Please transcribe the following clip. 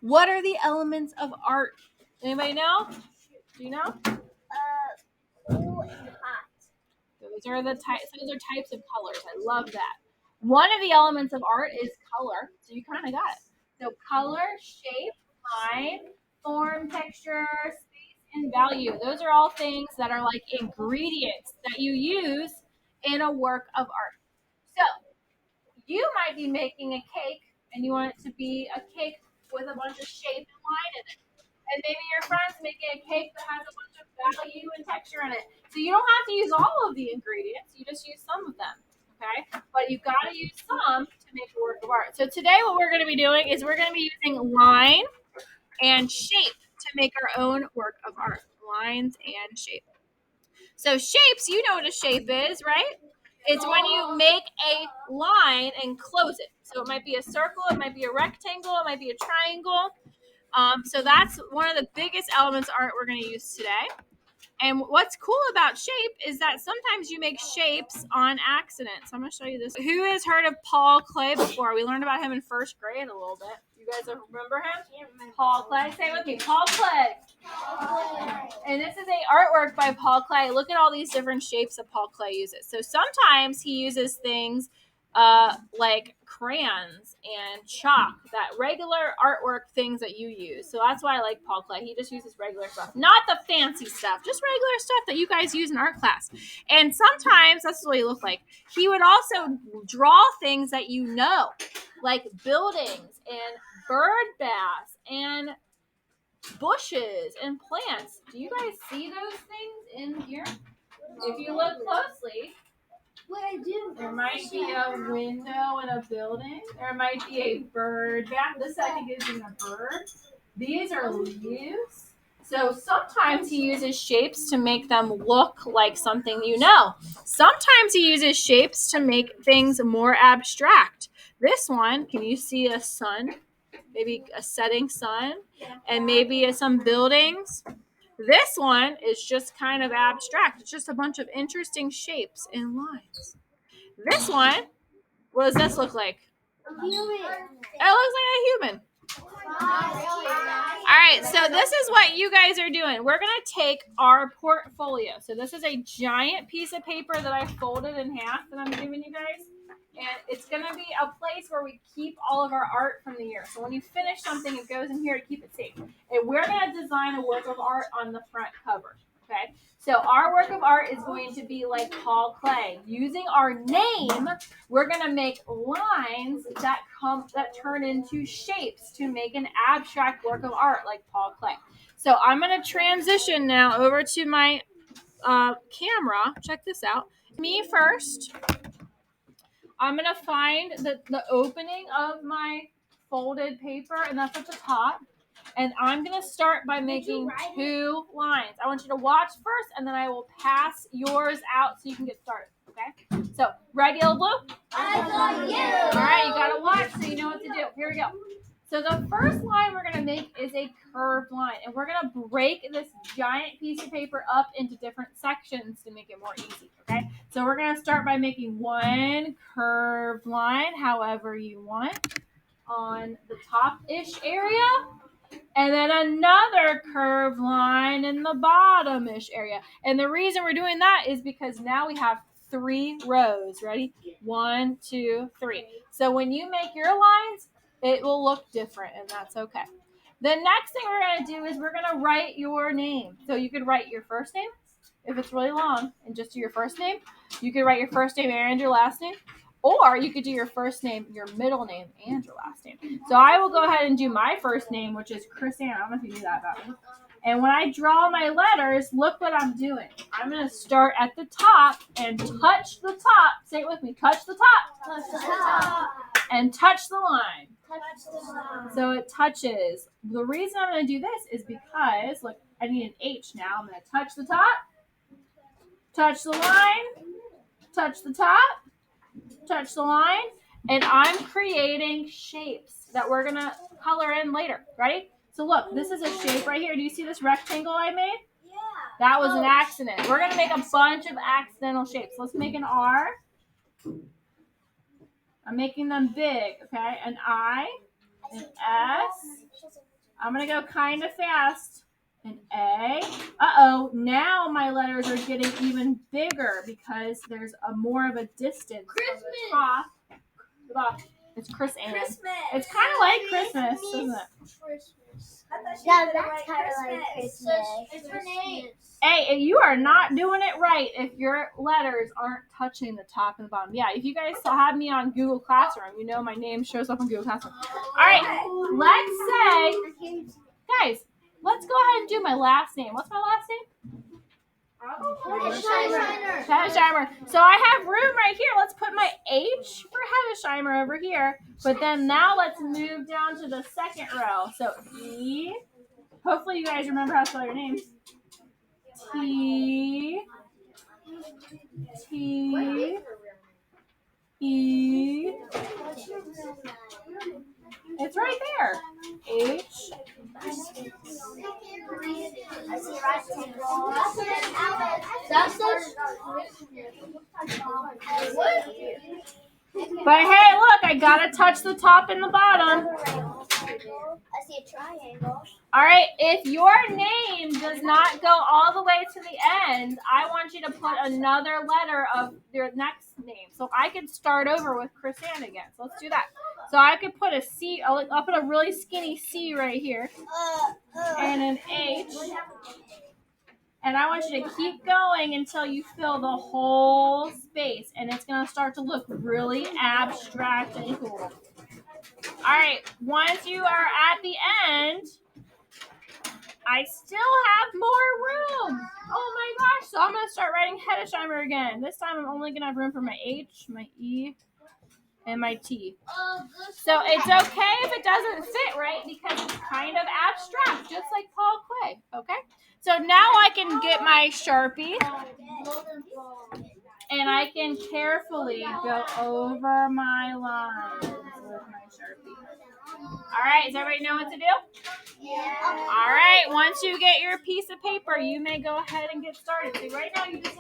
What are the elements of art? Anybody know? Do you know? Blue and hot. Those are types of colors. I love that. One of the elements of art is color. So you kind of got it. So color, shape, line, form, texture, space, and value. Those are all things that are like ingredients that you use in a work of art. So you might be making a cake and you want it to be a cake with a bunch of shape and line in it. And maybe your friend's making a cake that has a bunch of value and texture in it. So you don't have to use all of the ingredients. You just use some of them. Okay? But you've got to use some to make a work of art. So today what we're going to be doing is we're going to be using line and shape to make our own work of art. Lines and shape. So shapes, you know what a shape is, right? It's when you make a line and close it. So it might be a circle, it might be a rectangle, it might be a triangle. So that's one of the biggest elements of art we're going to use today. And what's cool about shape is that sometimes you make shapes on accident. So I'm going to show you this. Who has heard of Paul Klee before? We learned about him in first grade a little bit. You guys remember him? Paul Klee. Say it with me. Paul Klee. And this is a artwork by Paul Klee. Look at all these different shapes that Paul Klee uses. So sometimes he uses things like crayons and chalk, that regular artwork things that you use. So that's why I like Paul Klee. He just uses regular stuff, not the fancy stuff, just regular stuff that you guys use in art class. And sometimes that's what he looked like. He would also draw things that you know, like buildings and bird baths and bushes and plants. Do you guys see those things in here? If you look closely, there might be a window in a building. There might be a bird bath. This I think is in a bird. These are leaves. So sometimes he uses shapes to make them look like something you know. Sometimes he uses shapes to make things more abstract. This one, can you see a sun? Maybe a setting sun, and maybe some buildings. This one is just kind of abstract. It's just a bunch of interesting shapes and lines. This one, what does this look like? A human. It looks like a human. All right, so this is what you guys are doing. We're going to take our portfolio. So this is a giant piece of paper that I folded in half that I'm giving you guys. And it's going to be a place where we keep all of our art from the year. So when you finish something, it goes in here to keep it safe. And we're going to design a work of art on the front cover. Okay? So our work of art is going to be like Paul Klee. Using our name, we're going to make lines that turn into shapes to make an abstract work of art like Paul Klee. So I'm going to transition now over to my camera. Check this out. Me first. I'm going to find the opening of my folded paper, and that's at the top. And I'm going to start by making 2 lines. I want you to watch first, and then I will pass yours out so you can get started. Okay? So, red, yellow, blue? I got you. All right, you got to watch so you know what to do. Here we go. So the first line we're going to make is a curved line. And we're going to break this giant piece of paper up into different sections to make it more easy. Okay? So we're going to start by making one curved line, however you want, on the top-ish area. And then another curved line in the bottom-ish area. And the reason we're doing that is because now we have 3 rows. Ready? 1, 2, 3. So when you make your lines, it will look different, and that's okay. The next thing we're going to do is we're going to write your name. So you could write your first name if it's really long and just do your first name. You could write your first name and your last name. Or you could do your first name, your middle name, and your last name. So I will go ahead and do my first name, which is Chrisanne. I don't know if you knew that about me. And when I draw my letters, look what I'm doing. I'm going to start at the top and touch the top. Say it with me. Touch the top. Touch the top. And touch the line. Touch the line. So it touches. The reason I'm going to do this is because, look, I need an H now. I'm going to touch the top. Touch the line. Touch the top. Touch the line, and I'm creating shapes that we're going to color in later. Ready? So look, this is a shape right here. Do you see this rectangle I made? Yeah. That was an accident. We're going to make a bunch of accidental shapes. Let's make an R. I'm making them big, okay? An I, an S, I'm going to go kind of fast. An A. Uh-oh, now my letters are getting even bigger because there's more of a distance. Christmas. It's Chris Ann. Christmas. It's kind of like Christmas, isn't it? Christmas. Yeah, that's kind of like Christmas. It's her name. Hey, you are not doing it right if your letters aren't touching the top and the bottom. Yeah, if you guys still have me on Google Classroom, you know my name shows up on Google Classroom. All right, let's say, guys, let's go ahead and do my last name. What's my last name? Hedesheimer. So I have room right here. Let's put my H for Hedesheimer over here. But then now let's move down to the second row. So E. Hopefully you guys remember how to spell your names. T. T. E. It's right there. H. But hey, look, I gotta touch the top and the bottom. I see a triangle. All right, if your name does not go all the way to the end, I want you to put another letter of your next name. So I could start over with Chris Ann again. So let's do that. So I could put a C, I'll put a really skinny C right here, and an H. And I want you to keep going until you fill the whole space. And it's going to start to look really abstract and cool. All right, once you are at the end, I still have more room. Oh my gosh. So I'm going to start writing Hedesheimer again. This time I'm only going to have room for my H, my E, and my T. So it's okay if it doesn't fit right because it's kind of abstract, just like Paul Klee. Okay? So now I can get my Sharpie and I can carefully go over my lines with my Sharpie. All right, does everybody know what to do? Yeah. All right, once you get your piece of paper, you may go ahead and get started. So right now you just